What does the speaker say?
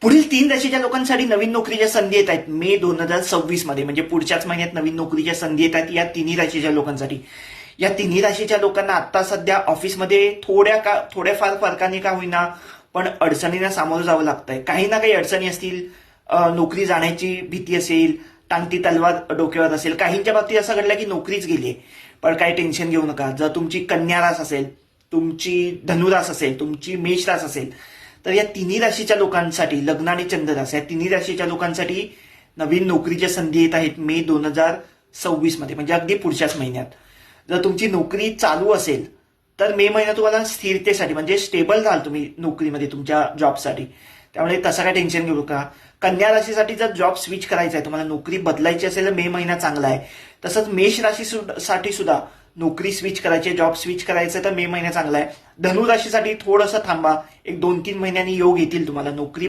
पुढील 3 राशीच्या लोकांसाठी नवीन नोकरीच्या संधी येत आहेत मे 2026 मध्ये, म्हणजे पुढच्याच महिन्यात नवीन नोकरीच्या संधी येत आहेत या तिन्ही राशीच्या लोकांसाठी. या तिन्ही राशीच्या लोकांना आता सध्या ऑफिसमध्ये थोड्याफार फरकाने का होईना पण अडचणींना सामोरं जावं लागतंय. काही ना काही अडचणी असतील, नोकरी जाण्याची भीती असेल, टांगती तलवार डोक्यावर असेल. काहींच्या बाबतीत असं घडलं की नोकरीच गेली, पण काही टेन्शन घेऊ नका. जर तुमची कन्या रास असेल, तुमची धनुरास असेल, तुमची मेष रास असेल, तर या तिन्ही राशीच्या लोकांसाठी, लग्न आणि चंद्ररास या तिन्ही राशीच्या लोकांसाठी नवीन नोकरीच्या संधी येत आहेत मे 2026 मध्ये, म्हणजे अगदी पुढच्याच महिन्यात. जर तुमची नोकरी चालू असेल तर मे महिन्यात तुम्हाला स्थिरतेसाठी म्हणजे स्टेबल राहाल तुम्ही नोकरीमध्ये तुमच्या जॉबसाठी, त्यामुळे तसं काय टेन्शन घेऊ नका. कन्या राशीसाठी जर जॉब स्विच करायचा आहे, तुम्हाला नोकरी बदलायची असेल तर मे महिना चांगला आहे. तसंच मेष राशीसाठी सुद्धा नोकरी स्विच करायची आहे, जॉब स्विच करायचं तर मे महिना चांगला आहे. धनु राशीसाठी थोडंसं थांबा, एक 2-3 महिन्यांनी योग येतील तुम्हाला. नोकरी